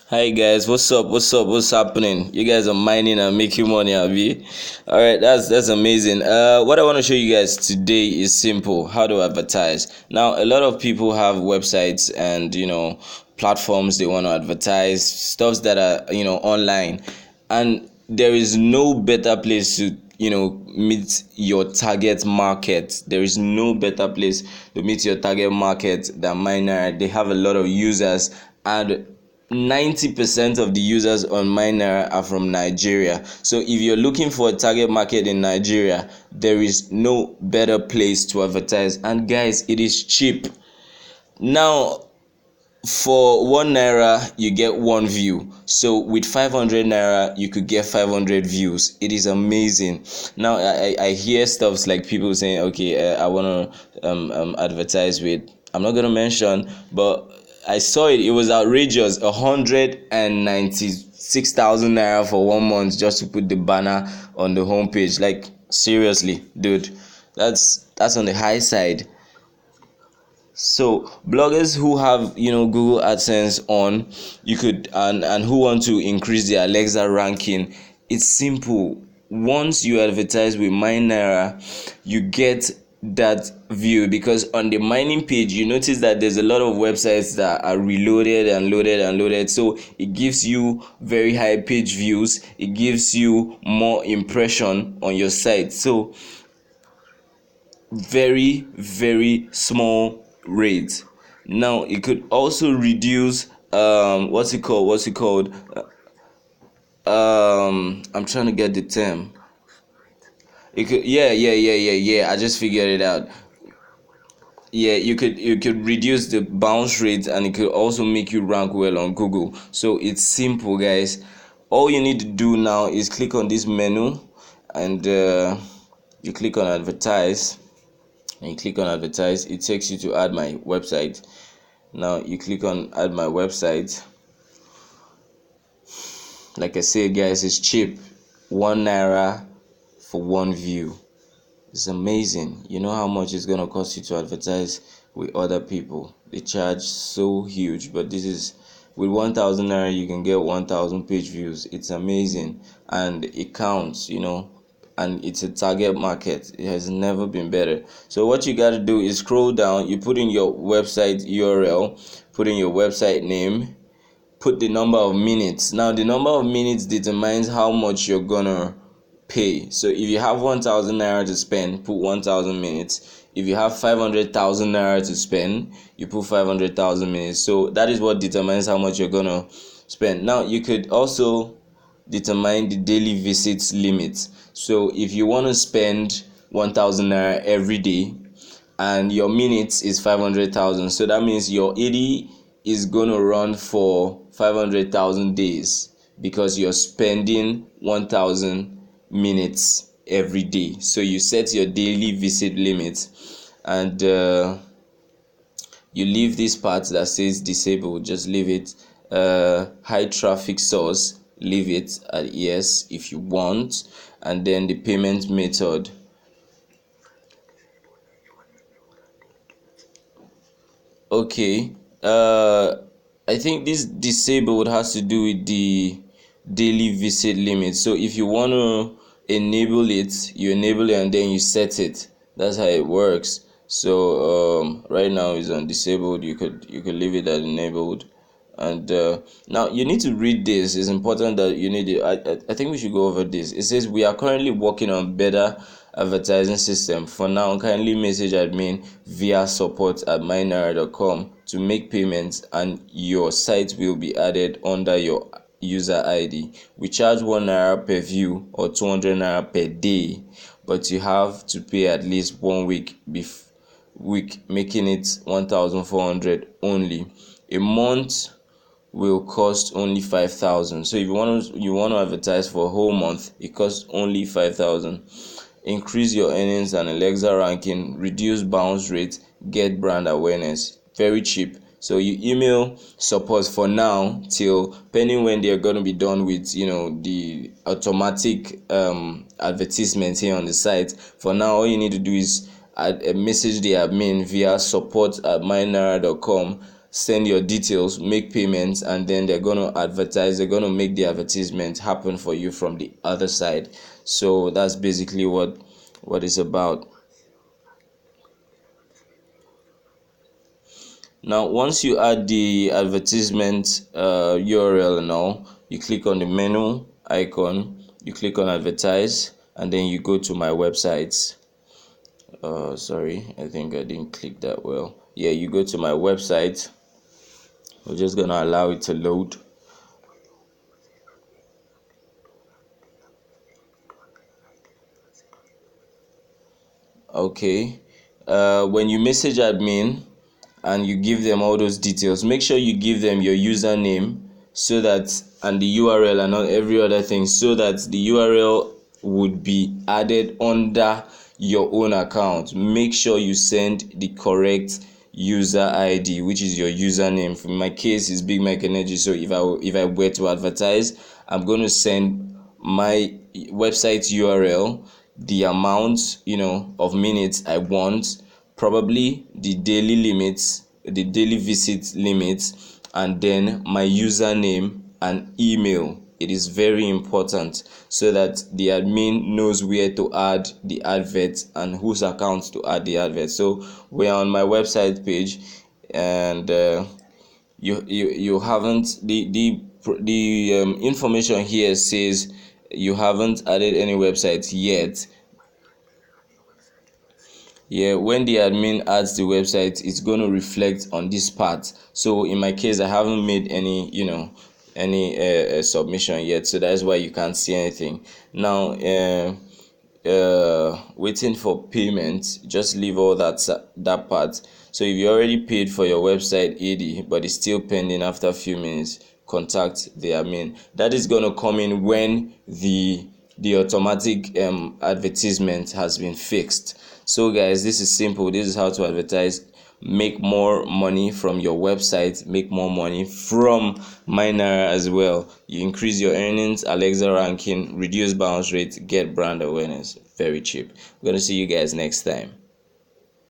Hi guys, what's up? What's up? What's happening? You guys are mining and making money, Abby. All right, that's amazing. What I want to show you guys today is simple: how to advertise. Now, a lot of people have websites and platforms they want to advertise stuffs that are online, and there is no better place to meet your target market. There is no better place to meet your target market than Minenaira. They have a lot of users, and 90% of the users on Minenaira are from Nigeria. So if you're looking for a target market in Nigeria, there is no better place to advertise. And guys, it is cheap. Now, for 1 naira you get 1 view, so with 500 naira you could get 500 views. It is amazing. Now I hear stuffs like people saying, okay, I want to advertise with, I'm not going to mention, but I saw it was outrageous, 196,000 naira for 1 month just to put the banner on the homepage. Like, seriously, dude, that's on the high side. So bloggers who have Google AdSense on, you could, and who want to increase their Alexa ranking, it's simple. Once you advertise with Minenaira, you get that view, because on the mining page you notice that there's a lot of websites that are reloaded and loaded and loaded, so it gives you very high page views, it gives you more impression on your site. So very small rate. Now it could also reduce what's it called I'm trying to get the term. It could, yeah, I just figured it out. Yeah, you could reduce the bounce rate, and it could also make you rank well on Google. So it's simple, guys. All you need to do now is click on this menu, and you click on advertise, and you click on advertise. It takes you to add my website. Now you click on add my website. Like I said, guys, it's cheap. 1 naira for 1 view. It's amazing. You know how much it's gonna cost you to advertise with other people? They charge so huge, but this is, with 1,000 naira you can get 1,000 page views. It's amazing, and it counts, and it's a target market. It has never been better. So what you gotta do is scroll down, you put in your website URL, put in your website name, put the number of minutes. Now the number of minutes determines how much you're gonna pay. So if you have 1,000 naira to spend, put 1,000 minutes. If you have 500,000 naira to spend, you put 500,000 minutes. So that is what determines how much you're gonna spend. Now you could also determine the daily visits limit. So if you want to spend 1,000 naira every day, and your minutes is 500,000, so that means your 80 is going to run for 500,000 days, because you're spending 1,000 minutes every day. So you set your daily visit limit, and you leave this part that says disabled, just leave it. High traffic source, leave it at yes if you want. And then the payment method, okay, I think this disabled has to do with the daily visit limit. So if you want to enable it, you enable it, and then you set it. That's how it works. So right now it's on disabled. You could leave it at enabled. And now you need to read this. It's important that you need it. I think we should go over this. It says we are currently working on better advertising system. For now, kindly message admin via support@minenaira.com to make payments, and your site will be added under your user ID. We charge 1 naira per view or 200 naira per day, but you have to pay at least 1 week making it 1,400 only. A month will cost only 5,000. So if you want to advertise for a whole month, it costs only 5,000. Increase your earnings and Alexa ranking, reduce bounce rate, get brand awareness. Very cheap. So you email support for now till pending when they're going to be done with the automatic advertisements here on the site. For now, all you need to do is message the admin via support@minenaira.com. send your details, make payments, and then they're going to advertise. They're going to make the advertisement happen for you from the other side. So that's basically what it's about. Now once you add the advertisement URL and all, you click on the menu icon, you click on advertise, and then you go to my website. Sorry, I think I didn't click that well. Yeah, you go to my website. We're just gonna allow it to load. Okay, when you message admin and you give them all those details, make sure you give them your username, so that, and the URL and all every other thing, so that the URL would be added under your own account. Make sure you send the correct user ID, which is your username. For my case is Big Mike Energy. So if I were to advertise, I'm going to send my website URL, the amount of minutes I want, probably the daily limits, the daily visit limits, and then my username and email. It is very important, so that the admin knows where to add the advert and whose account to add the advert. So we're on my website page, and you haven't, the information here says you haven't added any website yet. Yeah, when the admin adds the website, it's going to reflect on this part. So in my case, I haven't made any submission yet, so that's why you can't see anything now. Waiting for payment, just leave all that part. So if you already paid for your website AD but it's still pending, after a few minutes, contact the admin. That is going to come in when the automatic advertisement has been fixed. So guys, this is simple. This is how to advertise, make more money from your website, make more money from Minenaira as well. You increase your earnings, Alexa ranking, reduce bounce rate, get brand awareness. Very cheap. I'm gonna see you guys next time.